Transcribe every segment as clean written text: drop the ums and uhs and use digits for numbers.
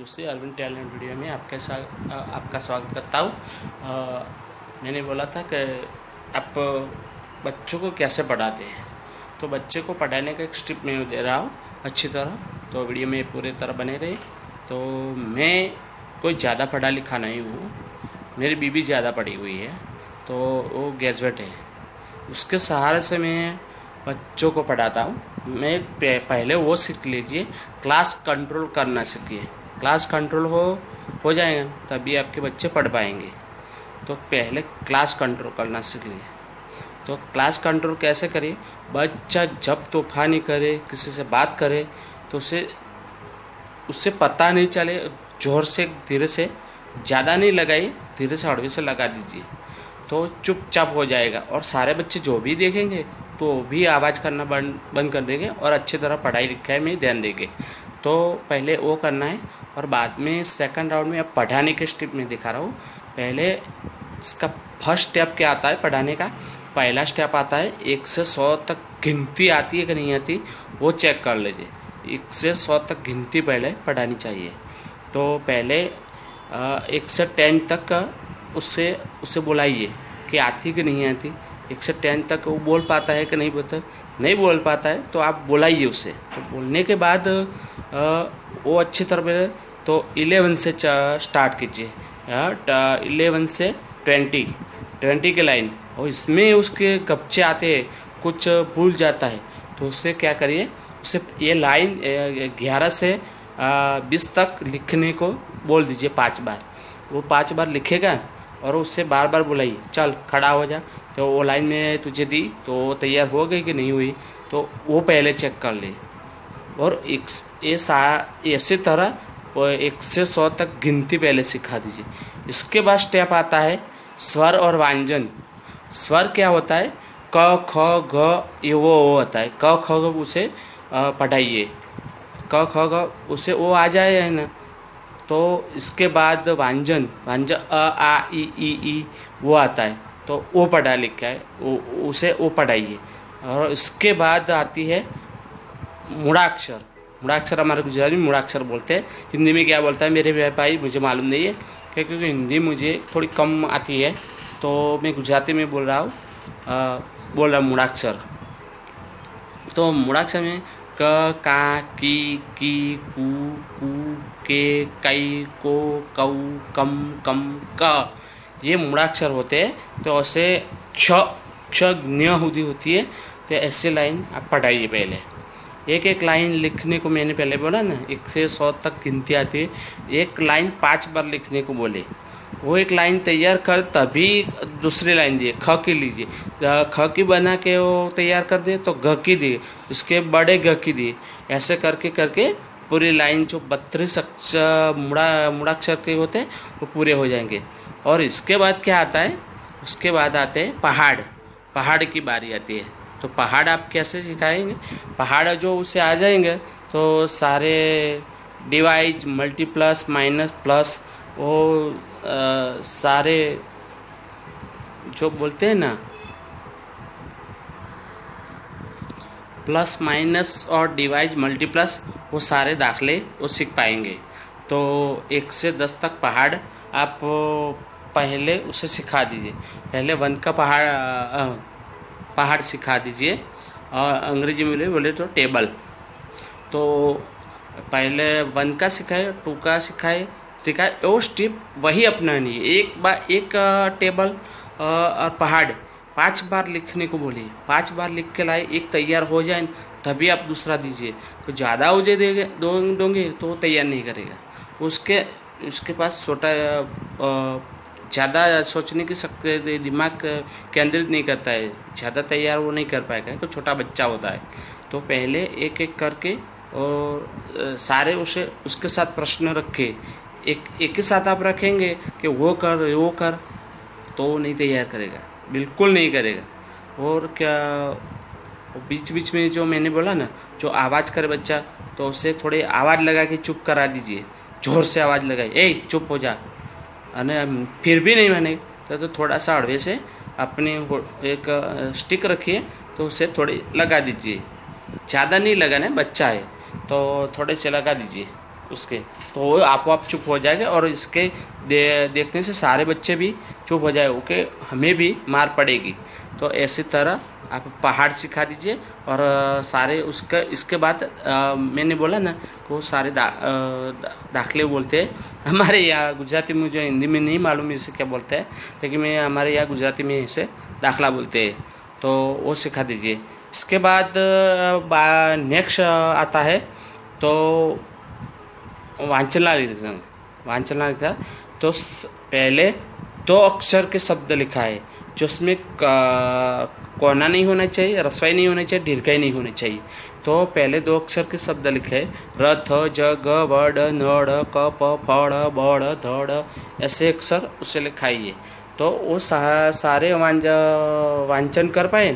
दूसरी urban talent video में आपका स्वागत करता हूँ। मैंने बोला था कि आप बच्चों को कैसे पढ़ाते हैं, तो बच्चे को पढ़ाने का एक स्टेप मैं दे रहा हूँ अच्छी तरह, तो वीडियो में पूरी तरह बने रहे। तो मैं कोई ज़्यादा पढ़ा लिखा नहीं हूँ, मेरी बीवी ज़्यादा पढ़ी हुई है, तो वो ग्रेजुएट है, उसके सहारे से मैं बच्चों को पढ़ाता हूँ। मैं पहले वो सीख लीजिए, क्लास कंट्रोल करना सीखिए। क्लास कंट्रोल हो जाएगा तभी आपके बच्चे पढ़ पाएंगे। तो पहले क्लास कंट्रोल करना सीख लीजिए। तो क्लास कंट्रोल कैसे करिए, बच्चा जब तूफानी करे, किसी से बात करे तो उससे पता नहीं चले, जोर से धीरे से, ज़्यादा नहीं लगाइए, धीरे से हड़वे से लगा दीजिए तो चुपचाप हो जाएगा। और सारे बच्चे जो भी देखेंगे तो भी आवाज़ करना बंद कर देंगे और अच्छी तरह पढ़ाई लिखाई में ध्यान देंगे। तो पहले वो करना है और बाद में सेकंड राउंड में अब पढ़ाने के स्टेप में दिखा रहा हूँ। पहले इसका फर्स्ट स्टेप क्या आता है पढ़ाने का, पहला स्टेप आता है 1 से 100 तक गिनती आती है कि नहीं आती वो चेक कर लीजिए। 1 से 100 तक गिनती पहले पढ़ानी चाहिए। तो पहले 1 से 10 तक उससे बुलाइए कि आती कि नहीं आती। 1 से 10 तक वो बोल पाता है कि नहीं बोल पाता है तो आप बुलाइए उसे। तो बोलने के बाद वो अच्छी तरह तो 11 से स्टार्ट कीजिए, 11 से 20 के लाइन। और इसमें उसके कच्चे आते हैं, कुछ भूल जाता है, तो उससे क्या करिए, उससे ये लाइन 11 से 20 तक लिखने को बोल दीजिए 5 बार। वो 5 बार लिखेगा और उससे बार बार बुलाइए, चल खड़ा हो जा। तो वो लाइन में तुझे दी तो तैयार हो गई कि नहीं हुई, तो वो पहले चेक कर ले। और ऐसे तरह 1 से 100 तक गिनती पहले सिखा दीजिए। इसके बाद स्टेप आता है स्वर और व्यंजन। स्वर क्या होता है, क ख ग ये वो होता है। क ख ग उसे पढ़ाइए, क ख ग उसे वो आ जाए है ना। तो इसके बाद व्यंजन अ आ ई वो आता है, तो वो पढ़ा लिखा है, उसे वो पढ़ाइए। और इसके बाद आती है मूढ़ाक्षर हमारे गुजराती में मूढ़ाक्षर बोलते हैं। हिंदी में क्या बोलता है मेरे भाई मुझे मालूम नहीं है, क्योंकि हिंदी मुझे थोड़ी कम आती है, तो मैं गुजराती में बोल रहा हूँ मूढ़ाक्षर। तो मूढ़ाक्षर में क का की कू कू के कई को कऊ कम कम क, ये मूढ़ाक्षर होते हैं। तो ऐसे क्ष ज्ञ होती है। तो ऐसे लाइन आप पढ़ाइए। पहले एक लाइन लिखने को मैंने पहले बोला ना, 1 से 100 तक गिनती आती है। एक लाइन 5 बार लिखने को बोले, वो एक लाइन तैयार कर तभी दूसरी लाइन दिए। ख की लीजिए, ख की बना के वो तैयार कर दिए तो घ की दिए, इसके बड़े घ की दिए। ऐसे करके पूरी लाइन जो 32 मूढ़ाक्षर के होते हैं वो पूरे हो जाएंगे। और इसके बाद क्या आता है, उसके बाद आते हैं पहाड़ की बारी आती है। तो पहाड़ आप कैसे सिखाएंगे, पहाड़ जो उसे आ जाएंगे तो सारे डिवाइड मल्टीप्लस माइनस प्लस वो सारे जो बोलते हैं ना, प्लस माइनस और डिवाइड मल्टीप्लस, वो सारे दाखले वो सीख पाएंगे। तो 1 से 10 तक पहाड़ आप पहले उसे सिखा दीजिए। पहले 1 का पहाड़ सिखा दीजिए, और अंग्रेजी में बोले तो टेबल। तो पहले 1 का सिखाए, 2 का सिखाए वो स्टेप वही अपनानी है। एक टेबल और पहाड़ 5 बार लिखने को बोलिए। 5 बार लिख के लाए, एक तैयार हो जाए तभी आप दूसरा दीजिए। तो ज़्यादा उजे दोगे तो वो तैयार नहीं करेगा। उसके पास छोटा ज़्यादा सोचने की शक्ति, दिमाग केंद्रित नहीं करता है, ज़्यादा तैयार वो नहीं कर पाएगा, तो छोटा बच्चा होता है। तो पहले एक करके और सारे उसके साथ प्रश्न रखे, एक ही साथ आप रखेंगे कि वो कर तो वो नहीं तैयार करेगा, बिल्कुल नहीं करेगा। और क्या बीच में जो मैंने बोला ना, जो आवाज़ करे बच्चा, तो उसे थोड़ी आवाज़ लगा के चुप करा दीजिए, जोर से आवाज़ लगाई, ए चुप हो जा। और फिर भी नहीं मानेगा तो थोड़ा सा हड़वे से अपने एक स्टिक रखिए, तो उसे थोड़ी लगा दीजिए। ज़्यादा नहीं लगाना है, बच्चा है तो थोड़े से लगा दीजिए उसके, तो वो आप चुप हो जाएगा और इसके देखने से सारे बच्चे भी चुप हो जाए, ओके हमें भी मार पड़ेगी। तो ऐसी तरह आप पहाड़ सिखा दीजिए। और सारे उसका इसके बाद मैंने बोला ना वो सारे दाखले बोलते हैं हमारे यहाँ गुजराती में, मुझे हिंदी में नहीं मालूम इसे क्या बोलते हैं, लेकिन मैं हमारे यहाँ गुजराती में इसे दाखला बोलते हैं, तो वो सिखा दीजिए। इसके बाद नेक्स्ट आता है तो वांचना लिखा। तो पहले 2 अक्षर के शब्द लिखा है जिसमें कोना नहीं होना चाहिए, रसवाई नहीं होना चाहिए, दीर्घाई नहीं होनी चाहिए। तो पहले 2 अक्षर के शब्द लिखे र थ ज ग व ड न ड़ क प फ ड़ ब ड़ ध ड़, ऐसे अक्षर उसे लिखाइए। तो वो सारे वांचन कर पाए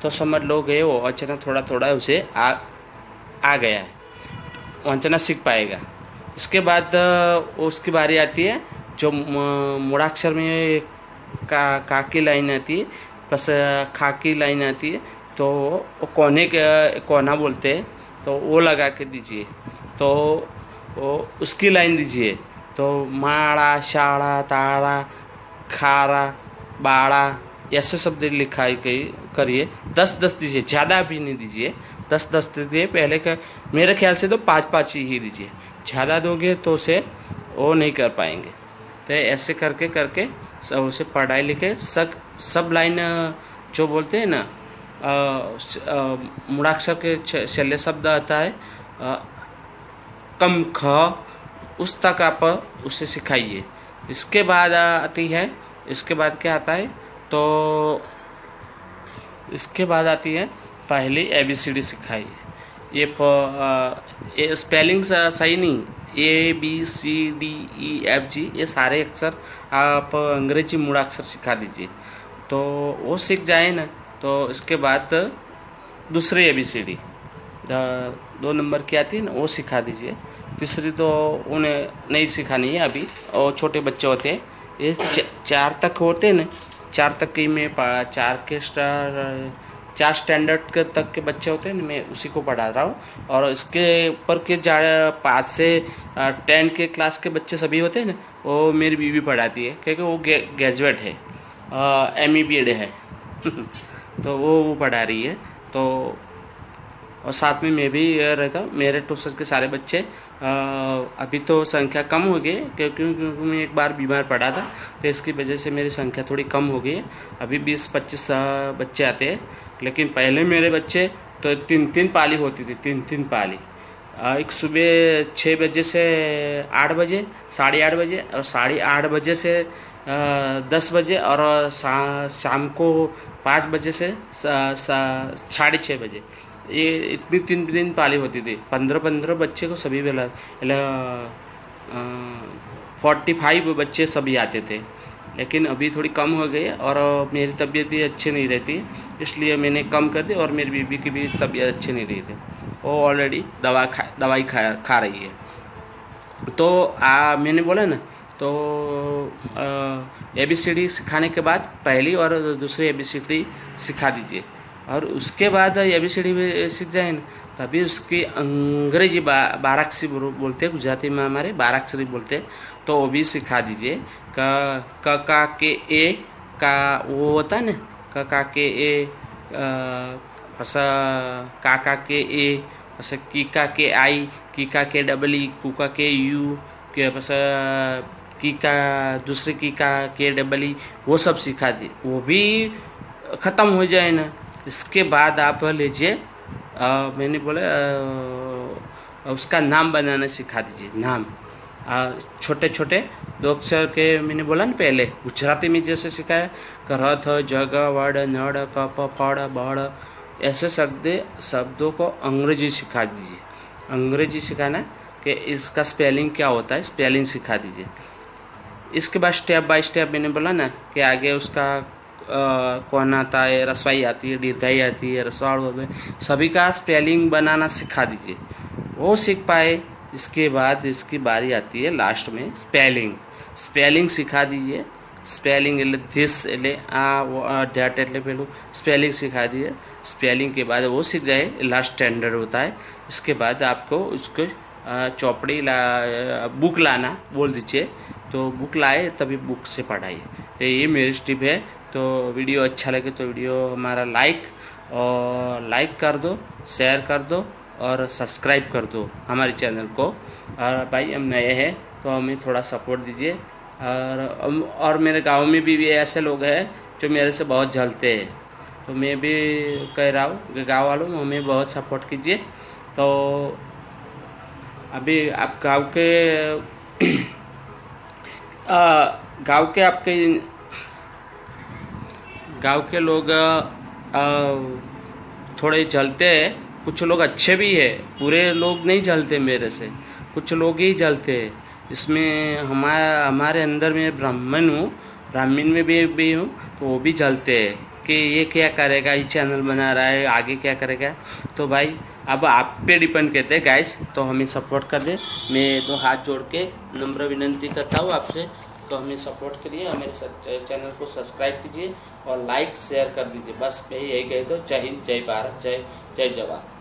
तो समझ लो गए वो वचना थोड़ा थोड़ा उसे आ गया है, वंचना सीख पाएगा। इसके बाद उसकी बारी आती है जो मूढ़ाक्षर में का की लाइन आती है, बस खा की लाइन आती है, तो वो कोना बोलते हैं, तो वो लगा के दीजिए। तो वो उसकी लाइन दीजिए। तो माड़ा, शाड़ा, ताड़ा, खारा, बाड़ा ऐसे शब्द लिखाई करिए। 10-10 दीजिए, ज़्यादा भी नहीं दीजिए, 10-10 दीजिए। पहले का मेरे ख्याल से तो 5-5 ही दीजिए, ज़्यादा दोगे तो उसे वो नहीं कर पाएंगे। तो ऐसे करके सब उसे पढ़ाई लिखे सब लाइन जो बोलते हैं ना मूढ़ाक्षर के शल्य शब्द आता है कम ख, उस तक आप उसे सिखाइए। इसके बाद आती है, इसके बाद क्या आता है तो इसके बाद आती है पहली ABCD सिखाइए। ये स्पेलिंग सही नहीं, ABCDEFG ये सारे अक्षर आप अंग्रेजी मूढ़ाक्षर सिखा दीजिए। तो वो सीख जाए ना, तो इसके बाद दूसरी ABCD 2 नंबर की आती है ना, वो सिखा दीजिए। तीसरी तो उन्हें नहीं सिखानी है अभी, और छोटे बच्चे होते हैं, ये 4 तक होते हैं ना, 4 तक की मैं 4 स्टैंडर्ड तक के बच्चे होते हैं ना, मैं उसी को पढ़ा रहा हूँ। और इसके ऊपर के 5 से 10 के क्लास के बच्चे सभी होते हैं ना, वो मेरी बीवी पढ़ाती है, क्योंकि वो ग्रेजुएट है, MEBEd है तो वो पढ़ा रही है। तो और साथ में मैं भी रहता हूँ। मेरे ट्यूशन के सारे बच्चे अभी तो संख्या कम हो गई, क्योंकि मैं एक बार बीमार पड़ा था, तो इसकी वजह से मेरी संख्या थोड़ी कम हो गई है। अभी 20-25 बच्चे आते हैं, लेकिन पहले मेरे बच्चे तो 3-3 पाली होती थी, 3-3 पाली। एक सुबह 6 बजे से 8 बजे, 8:30 बजे, और 8:30 बजे से 10 बजे, और शाम को 5 बजे से 6:30 बजे। ये इतनी 3 पाली होती थी। 15 बच्चे को सभी बेला 45 बच्चे सभी आते थे, लेकिन अभी थोड़ी कम हो गई है और मेरी तबीयत भी अच्छी नहीं रहती, इसलिए मैंने कम कर दी। और मेरी बीवी की भी तबीयत अच्छी नहीं रही थी, वो ऑलरेडी दवाई खा रही है। तो मैंने बोला ना, तो ABCD सिखाने के बाद पहली और दूसरी ABCD सिखा दीजिए। और उसके बाद ABCD भी सीख जाए ना, तभी उसकी अंग्रेजी 12 अक्षरी बोलते हैं, गुजराती में हमारे 12 अक्षरी बोलते हैं, तो वो भी सिखा दीजिए। का के ए का वो होता है ना, का के ए, का के ए, कीका के आई, कीका के डबल, कुका के यू, के कीका दूसरे कीका के डबल, वो सब सिखा दी। वो भी ख़त्म हो जाए ना, इसके बाद आप लीजिए, मैंने बोला उसका नाम बनाना सिखा दीजिए। नाम छोटे छोटे 2 अक्षर के मैंने बोला ना पहले, गुजराती में जैसे सिखाया, कर थ जग वड़ नड़ कप फड़ बड़, ऐसे शब्दों को अंग्रेजी सिखा दीजिए। अंग्रेजी सिखाना कि इसका स्पेलिंग क्या होता है, स्पेलिंग सिखा दीजिए। इसके बाद स्टेप बाय स्टेप मैंने बोला ना कि आगे उसका कौन आता है, रसवाई आती है, दीर्घाई आती है, रसवाड़ होते हैं, सभी का स्पेलिंग बनाना सिखा दीजिए, वो सीख पाए। इसके बाद इसकी बारी आती है लास्ट में स्पेलिंग सिखा दीजिए। स्पेलिंग दिस दैट એટલે પેલું स्पेलिंग सिखा दीजिए। स्पेलिंग के बाद वो सीख जाए, लास्ट स्टैंडर्ड होता है। इसके बाद आपको उसको चौपड़ी बुक लाना बोल दीजिए, तो बुक लाए तभी बुक से पढ़ाइए। तो ये मेरी टिप है। तो वीडियो अच्छा लगे तो वीडियो हमारा लाइक कर दो, शेयर कर दो और सब्सक्राइब कर दो हमारे चैनल को। और भाई हम नए हैं तो हमें थोड़ा सपोर्ट दीजिए। और मेरे गांव में भी ऐसे लोग हैं जो मेरे से बहुत जलते हैं, तो मैं भी कह रहा हूँ कि गाँव वालों हमें बहुत सपोर्ट कीजिए। तो अभी आप गांव के लोग थोड़े जलते हैं। कुछ लोग अच्छे भी है, पूरे लोग नहीं जलते मेरे से, कुछ लोग ही जलते हैं। इसमें हमारे अंदर में ब्राह्मण में भी हूँ, तो वो भी जलते हैं कि ये क्या करेगा, ये चैनल बना रहा है, आगे क्या करेगा। तो भाई अब आप पे डिपेंड करते हैं गाइस, तो हमें सपोर्ट कर दे। मैं तो हाथ जोड़ के नम्र विनंती करता हूँ आपसे, तो हमें सपोर्ट करिए, हमारे चैनल को सब्सक्राइब कीजिए और लाइक शेयर कर दीजिए। बस मैं यही कहता हूँ। जय हिंद, जय भारत, जय जवान।